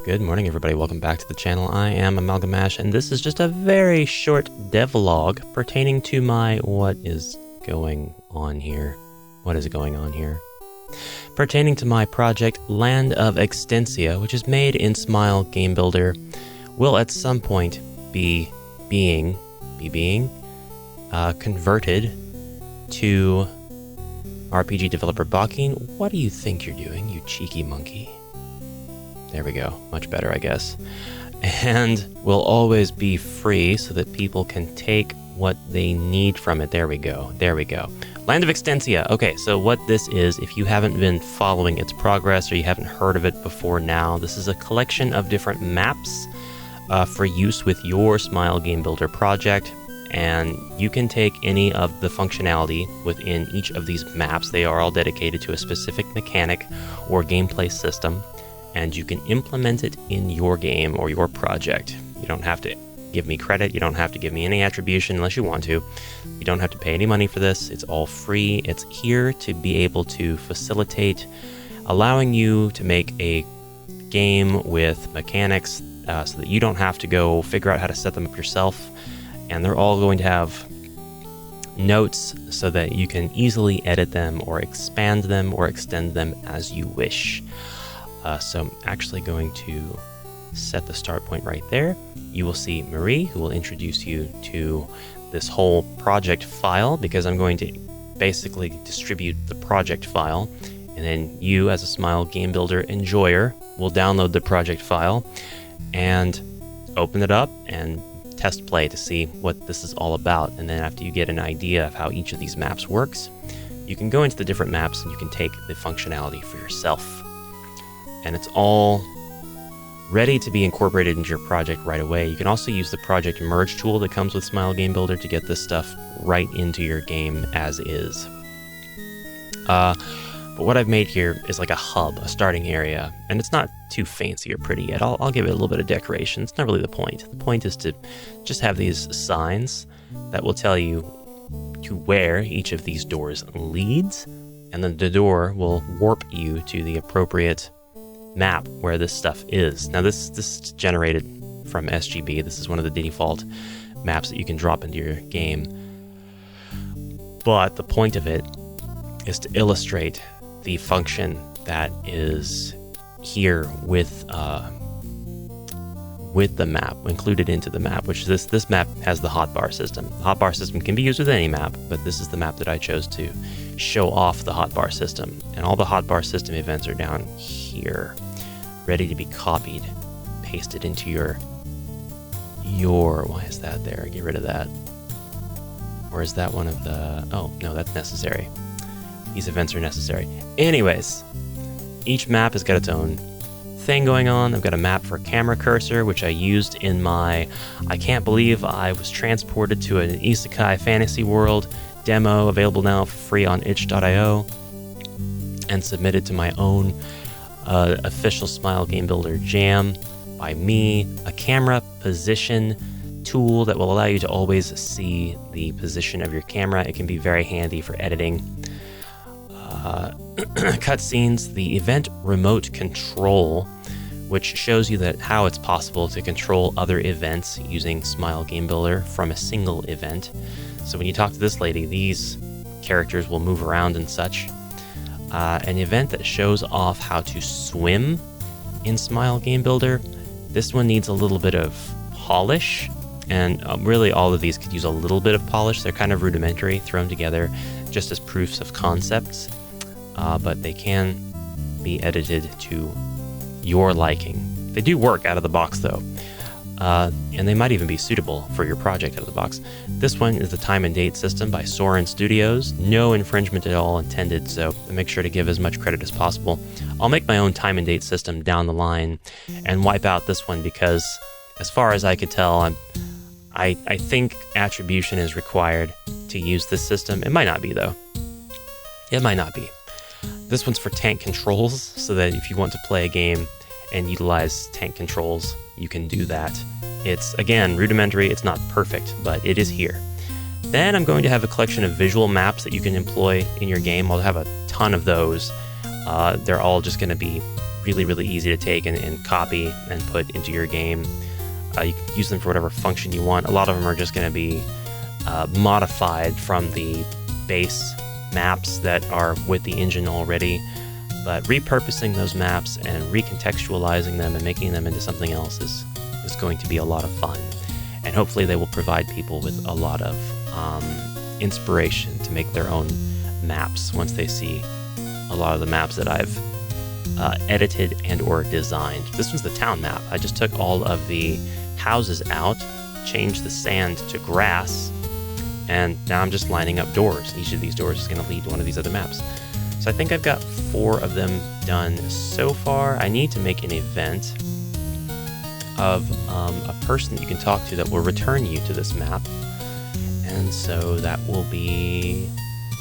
Good morning, everybody. Welcome back to the channel. I am Amalgamash, and this is just a very short devlog pertaining to my what is going on here. Pertaining to my project Land of Extensia, which is made in Smile Game Builder, will at some point be being converted to RPG developer Bakin. What do you think you're doing, you cheeky monkey? There we go. Much better, I guess. And will always be free so that people can take what they need from it. There we go. Land of Extensia. Okay, so what this is, if you haven't been following its progress or you haven't heard of it before now, this is a collection of different maps for use with your Smile Game Builder project. And you can take any of the functionality within each of these maps. They are all dedicated to a specific mechanic or gameplay system, and you can implement it in your game or your project. You don't have to give me credit. You don't have to give me any attribution unless you want to. You don't have to pay any money for this. It's all free. It's here to be able to facilitate allowing you to make a game with mechanics so that you don't have to go figure out how to set them up yourself. And they're all going to have notes so that you can easily edit them or expand them or extend them as you wish. So I'm actually going to set the start point right there. You will see Marie, who will introduce you to this whole project file, because I'm going to basically distribute the project file, and then you, as a Smile Game Builder enjoyer, will download the project file and open it up and test play to see what this is all about. And then after you get an idea of how each of these maps works, you can go into the different maps and you can take the functionality for yourself. And it's all ready to be incorporated into your project right away. You can also use the project merge tool that comes with Smile Game Builder to get this stuff right into your game as is. But what I've made here is like a hub, a starting area, and it's not too fancy or pretty yet. I'll give it a little bit of decoration. It's not really the point. The point is to just have these signs that will tell you to where each of these doors leads, and then the door will warp you to the appropriate map where this stuff is. Now this is generated from SGB. This is one of the default maps that you can drop into your game. But the point of it is to illustrate the function that is here with the map included into the map, which this map has the Hotbar system. The Hotbar system can be used with any map, but this is the map that I chose to show off the Hotbar system. And all the Hotbar system events are down here, ready to be copied, pasted into your why is that there? Get rid of that. Or is that one of the, oh no, that's necessary. These events are necessary. Anyways, each map has got its own thing going on. I've got a map for camera cursor, which I used in my I can't believe I was transported to an isekai fantasy world demo, available now for free on itch.io, and submitted to my own official Smile Game Builder jam by me. A camera position tool that will allow you to always see the position of your camera. It can be very handy for editing cutscenes. The event remote control, which shows you that how it's possible to control other events using Smile Game Builder from a single event. So when you talk to this lady, these characters will move around and such. An event that shows off how to swim in Smile Game Builder. This one needs a little bit of polish, and really all of these could use a little bit of polish. They're kind of rudimentary, thrown together just as proofs of concepts, but they can be edited to your liking. They do work out of the box though, and they might even be suitable for your project out of the box. This one is the time and date system by Soren Studios. No infringement at all intended, so make sure to give as much credit as possible. I'll make my own time and date system down the line and wipe out this one because, as far as I could tell, I think attribution is required to use this system. It might not be though. It might not be. This one's for tank controls, so that if you want to play a game and utilize tank controls, you can do that. It's, again, rudimentary. It's not perfect, but it is here. Then I'm going to have a collection of visual maps that you can employ in your game. I'll have a ton of those. They're all just going to be really, really easy to take and copy and put into your game. You can use them for whatever function you want. A lot of them are just going to be modified from the base maps that are with the engine already. But repurposing those maps and recontextualizing them and making them into something else is going to be a lot of fun. And hopefully they will provide people with a lot of inspiration to make their own maps once they see a lot of the maps that I've edited and or designed. This was the town map. I just took all of the houses out, changed the sand to grass, and now I'm just lining up doors. Each of these doors is going to lead to one of these other maps. So I think I've got 4 of them done so far. I need to make an event of a person that you can talk to that will return you to this map. And so that will be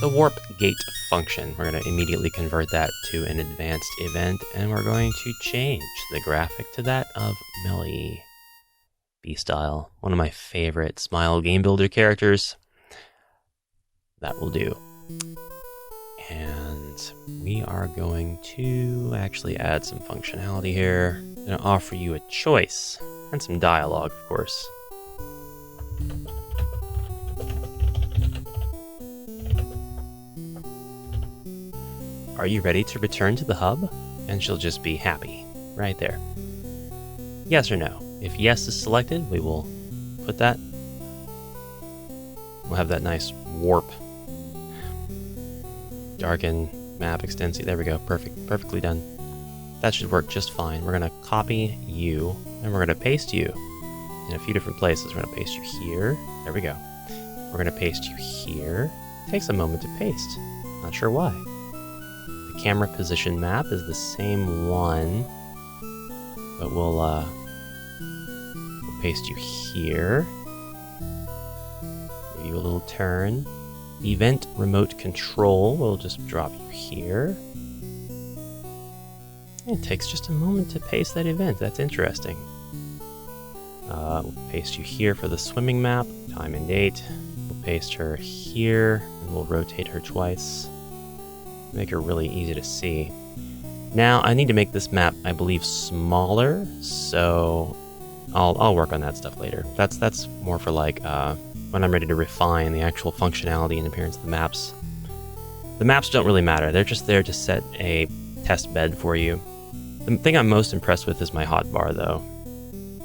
the warp gate function. We're going to immediately convert that to an advanced event, and we're going to change the graphic to that of Melly B-Style, one of my favorite Smile Game Builder characters. That will do. And we are going to actually add some functionality here. I'm going to offer you a choice and some dialogue, of course. Are you ready to return to the hub? And she'll just be happy right there. Yes or no? If yes is selected, we will put that. We'll have that nice warp darken map extension. There we go. Perfect. Perfectly done. That should work just fine. We're going to copy you, and we're going to paste you in a few different places. We're going to paste you here. There we go. We're going to paste you here. It takes a moment to paste. Not sure why. The camera position map is the same one, but we'll paste you here. Give you a little turn. Event remote control, we'll just drop you here. It takes just a moment to paste that event. That's interesting. We'll paste you here for the swimming map, time and date. We'll paste her here, and we'll rotate her twice. Make her really easy to see. Now, I need to make this map, I believe, smaller, so I'll work on that stuff later. That's more for like when I'm ready to refine the actual functionality and appearance of the maps. The maps don't really matter. They're just there to set a test bed for you. The thing I'm most impressed with is my hotbar, though.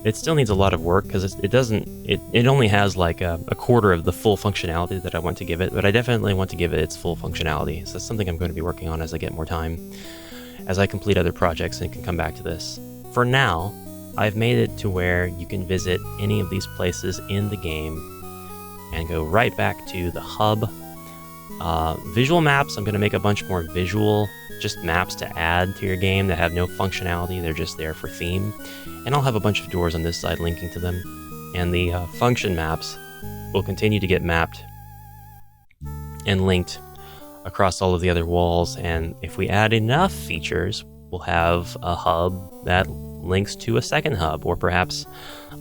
It still needs a lot of work because it only has like a quarter of the full functionality that I want to give it, but I definitely want to give it its full functionality. So that's something I'm going to be working on as I get more time, as I complete other projects and can come back to this. For now, I've made it to where you can visit any of these places in the game and go right back to the hub. Visual maps, I'm going to make a bunch more visual, just maps to add to your game that have no functionality. They're just there for theme. And I'll have a bunch of doors on this side linking to them. And the function maps will continue to get mapped and linked across all of the other walls. And if we add enough features, we'll have a hub that links to a second hub, or perhaps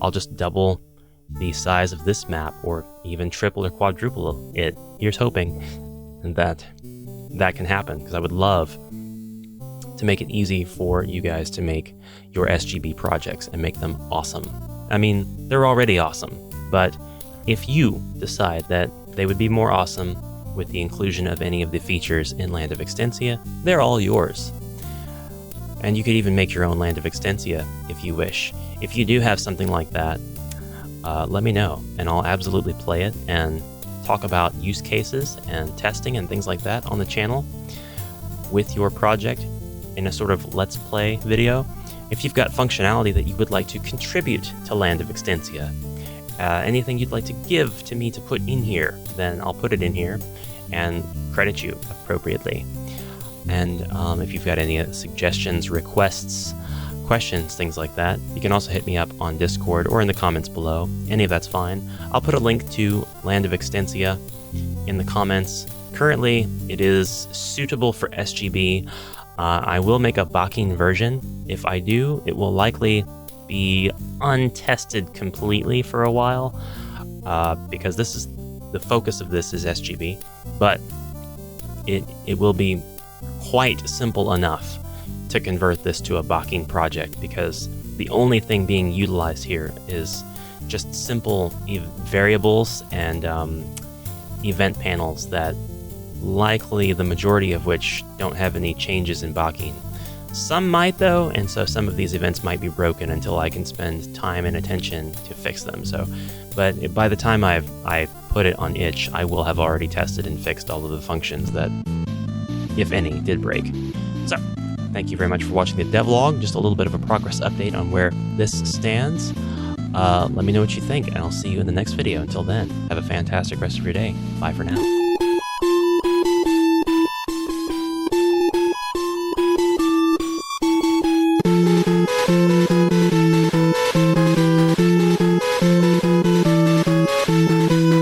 I'll just double the size of this map, or even triple or quadruple it. Here's hoping that can happen, because I would love to make it easy for you guys to make your SGB projects and make them awesome. I mean, they're already awesome, but if you decide that they would be more awesome with the inclusion of any of the features in Land of Extensia, they're all yours. And you could even make your own Land of Extensia if you wish. If you do have something like that, let me know, and I'll absolutely play it and talk about use cases and testing and things like that on the channel with your project in a sort of Let's Play video. If you've got functionality that you would like to contribute to Land of Extensia, anything you'd like to give to me to put in here, then I'll put it in here and credit you appropriately. And if you've got any suggestions, requests, questions, things like that, you can also hit me up on Discord or in the comments below. Any of that's fine. I'll put a link to Land of Extensia in the comments. Currently, it is suitable for SGB. I will make a Bakin version. If I do, it will likely be untested completely for a while, because this is the focus of this is SGB, but it will be quite simple enough to convert this to a Backing project, because the only thing being utilized here is just simple variables and event panels that likely the majority of which don't have any changes in Backing. Some might though, and so some of these events might be broken until I can spend time and attention to fix them. But by the time I put it on itch, I will have already tested and fixed all of the functions that, if any, did break. So, thank you very much for watching the devlog. Just a little bit of a progress update on where this stands. Let me know what you think, and I'll see you in the next video. Until then, have a fantastic rest of your day. Bye for now.